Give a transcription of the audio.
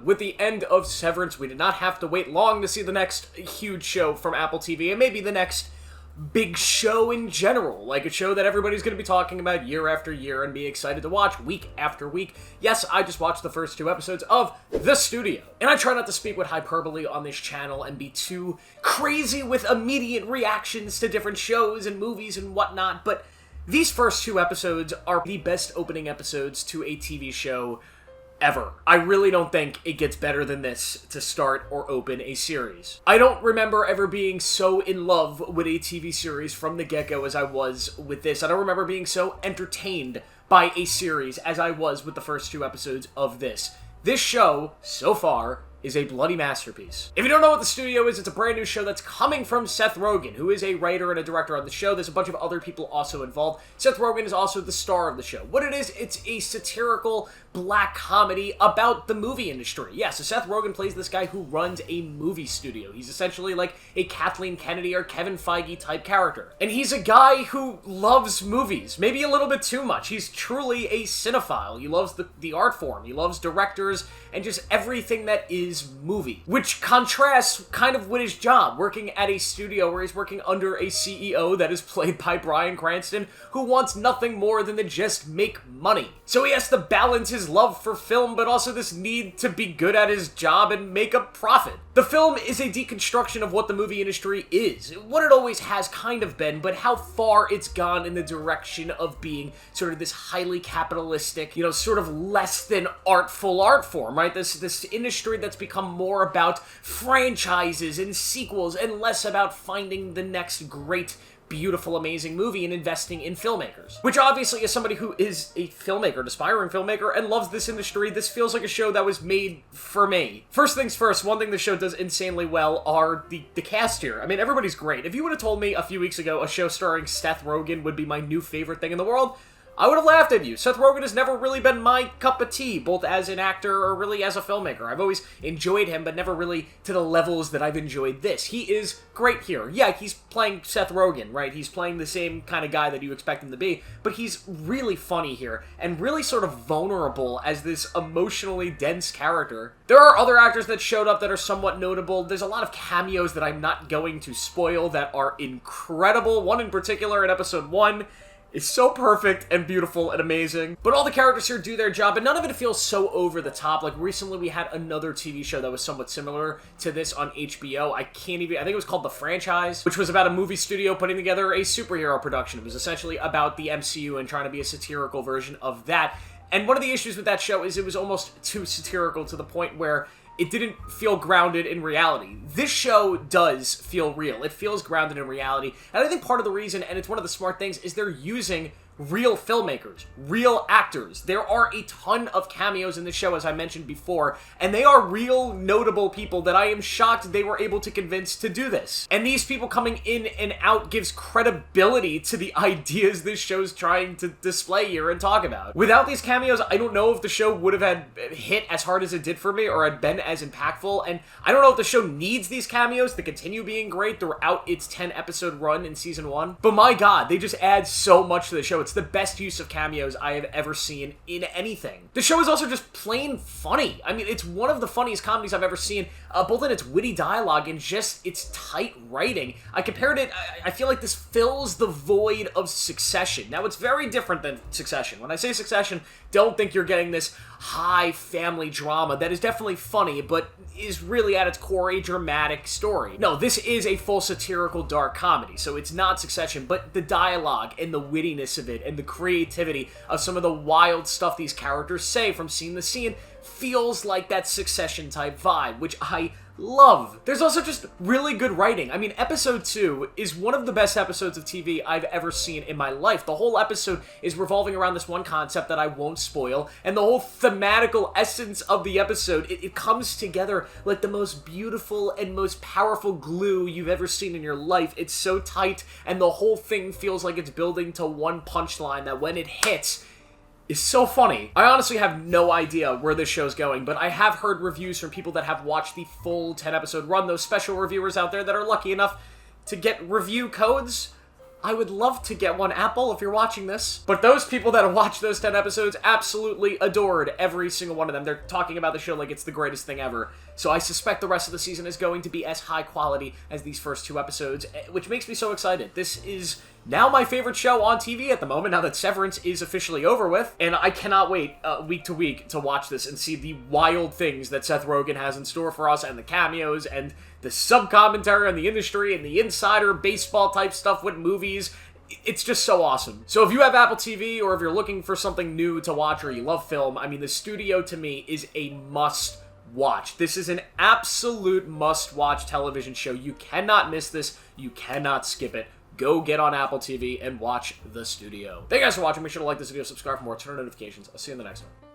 with the end of Severance, we did not have to wait long to see the next huge show from Apple TV, and maybe the next big show in general, like a show that everybody's going to be talking about year after year and be excited to watch week after week. Yes, I just watched the first 2 episodes of The Studio, and I try not to speak with hyperbole on this channel and be too crazy with immediate reactions to different shows and movies and whatnot, but these first 2 episodes are the best opening episodes to a TV show ever. I really don't think it gets better than this to start or open a series. I don't remember ever being so in love with a TV series from the get-go as I was with this. I don't remember being so entertained by a series as I was with the first 2 episodes of this. This show, so far, is a bloody masterpiece. If you don't know what The Studio is, it's a brand new show that's coming from Seth Rogen, who is a writer and a director on the show. There's a bunch of other people also involved. Seth Rogen is also the star of the show. What it is, it's a satirical black comedy about the movie industry. Yeah, so Seth Rogen plays this guy who runs a movie studio. He's essentially like a Kathleen Kennedy or Kevin Feige type character. And he's a guy who loves movies, maybe a little bit too much. He's truly a cinephile. He loves the art form. He loves directors and just everything that is movie, which contrasts kind of with his job, working at a studio where he's working under a CEO that is played by Bryan Cranston, who wants nothing more than to just make money. So he has to balance his love for film, but also this need to be good at his job and make a profit. The film is a deconstruction of what the movie industry is, what it always has kind of been, but how far it's gone in the direction of being sort of this highly capitalistic, sort of less than artful art form, right? This industry that's become more about franchises and sequels and less about finding the next great, beautiful, amazing movie and investing in filmmakers. Which obviously, as somebody who is a filmmaker, an aspiring filmmaker, and loves this industry, this feels like a show that was made for me. First things first, one thing the show does insanely well are the cast here. I mean, everybody's great. If you would have told me a few weeks ago a show starring Seth Rogen would be my new favorite thing in the world, I would have laughed at you. Seth Rogen has never really been my cup of tea, both as an actor or really as a filmmaker. I've always enjoyed him, but never really to the levels that I've enjoyed this. He is great here. Yeah, he's playing Seth Rogen, right? He's playing the same kind of guy that you expect him to be, but he's really funny here, and really sort of vulnerable as this emotionally dense character. There are other actors that showed up that are somewhat notable. There's a lot of cameos that I'm not going to spoil that are incredible. One in particular in episode 1 is so perfect and beautiful and amazing. But all the characters here do their job, and none of it feels so over the top. Like, recently we had another TV show that was somewhat similar to this on HBO. I think it was called The Franchise, which was about a movie studio putting together a superhero production. It was essentially about the MCU and trying to be a satirical version of that. And one of the issues with that show is it was almost too satirical to the point where it didn't feel grounded in reality. This show does feel real. It feels grounded in reality. And I think part of the reason, and it's one of the smart things, is they're using real filmmakers, real actors. There are a ton of cameos in the show, as I mentioned before, and they are real notable people that I am shocked they were able to convince to do this. And these people coming in and out gives credibility to the ideas this show's trying to display here and talk about. Without these cameos, I don't know if the show would have had hit as hard as it did for me or had been as impactful, and I don't know if the show needs these cameos to continue being great throughout its 10-episode run in season 1. But my god, they just add so much to the show. It's the best use of cameos I have ever seen in anything. The show is also just plain funny. I mean, it's one of the funniest comedies I've ever seen, both in its witty dialogue and just its tight writing. I compared it, I feel like this fills the void of Succession. Now, it's very different than Succession. When I say Succession, don't think you're getting this high family drama that is definitely funny, but is really at its core a dramatic story. No, this is a full satirical dark comedy, so it's not Succession, but the dialogue and the wittiness of it and the creativity of some of the wild stuff these characters say from scene to scene feels like that Succession type vibe, which I love. There's also just really good writing. I mean, episode 2 is one of the best episodes of TV I've ever seen in my life. The whole episode is revolving around this one concept that I won't spoil, and the whole thematical essence of the episode, it comes together like the most beautiful and most powerful glue you've ever seen in your life. It's so tight, and the whole thing feels like it's building to one punchline that when it hits, is so funny. I honestly have no idea where this show's going, but I have heard reviews from people that have watched the full 10-episode run, those special reviewers out there that are lucky enough to get review codes. I would love to get one, Apple, if you're watching this. But those people that have watched those 10 episodes absolutely adored every single one of them. They're talking about the show like it's the greatest thing ever. So I suspect the rest of the season is going to be as high quality as these first 2 episodes, which makes me so excited. This is now my favorite show on TV at the moment, now that Severance is officially over with, and I cannot wait week to week to watch this and see the wild things that Seth Rogen has in store for us, and the cameos, and the sub-commentary on the industry, and the insider baseball-type stuff with movies. It's just so awesome. So if you have Apple TV, or if you're looking for something new to watch, or you love film, I mean, The Studio, to me, is a must-watch. This is an absolute must-watch television show. You cannot miss this. You cannot skip it. Go get on Apple TV and watch The Studio. Thank you guys for watching. Make sure to like this video, subscribe for more, turn on notifications. I'll see you in the next one.